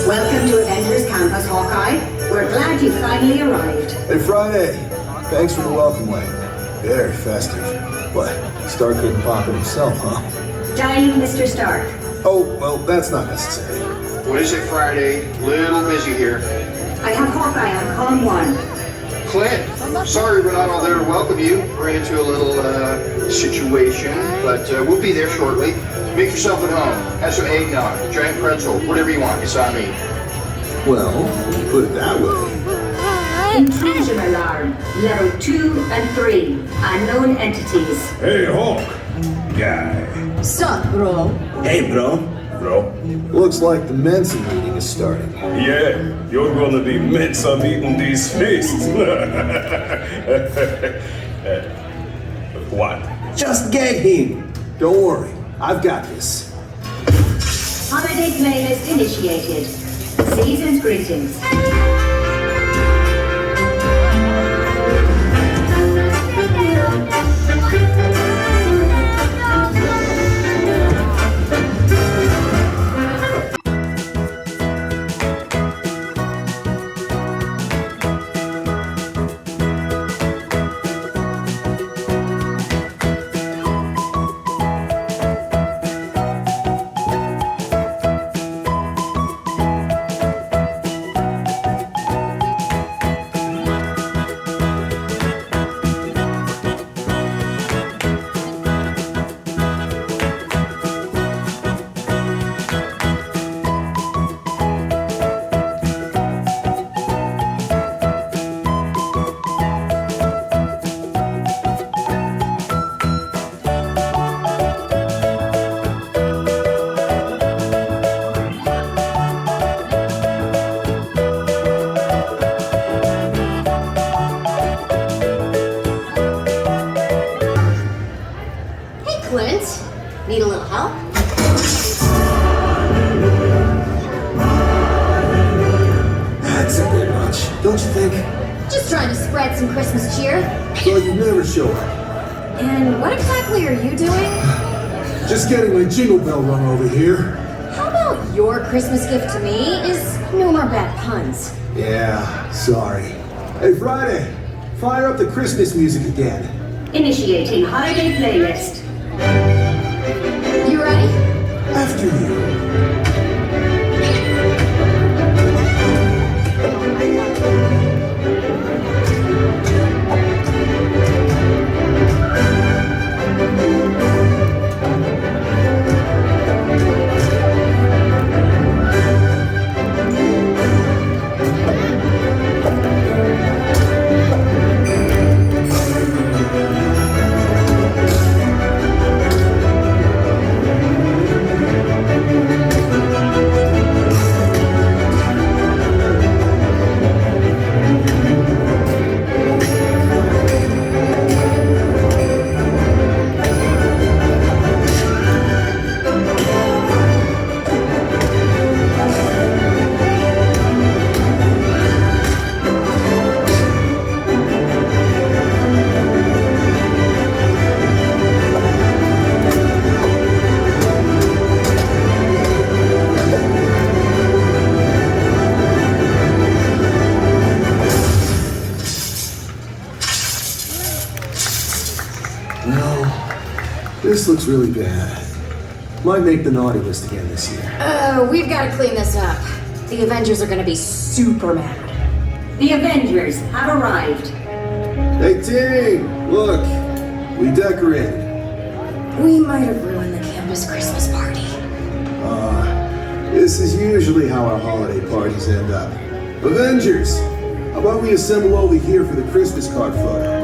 Welcome to Avengers Campus, Hawkeye. We're glad you finally arrived. Hey, Friday. Thanks for the welcome, Wayne. Very festive. What? Stark couldn't pop it himself, huh? Dialing Mr. Stark. Oh, well, that's not necessary. What is it, Friday? Little busy here. I have Hawkeye on column 1. Clint, sorry we're not all there to welcome you. We're into a little situation, but we'll be there shortly. Make yourself at home. Have some eggnog, giant pretzel, whatever you want. It's on me. Well, when you put it that way. Intrusion alarm. Level 2 and 3. Unknown entities. Hey, Hawk. Guy. Sup, bro? Hey, bro. Bro. Looks like the Mensa meeting is starting. Yeah, you're gonna be Mensa meeting these feasts. What? Just get him. Don't worry. I've got this. Holiday playlist initiated. Season's greetings. Clint, need a little help? That's a bit much, don't you think? Just trying to spread some Christmas cheer. Well, you never show up. And what exactly are you doing? Just getting my jingle bell rung over here. How about your Christmas gift to me is no more bad puns? Yeah, sorry. Hey, Friday. Fire up the Christmas music again. Initiating holiday playlist. You ready? After you. This looks really bad. Might make the naughty list again this year. Oh, we've got to clean this up. The Avengers are going to be super mad. The Avengers have arrived. Hey, team! Look, we decorated. We might have ruined the campus Christmas party. This is usually how our holiday parties end up. Avengers! How about we assemble over here for the Christmas card photo?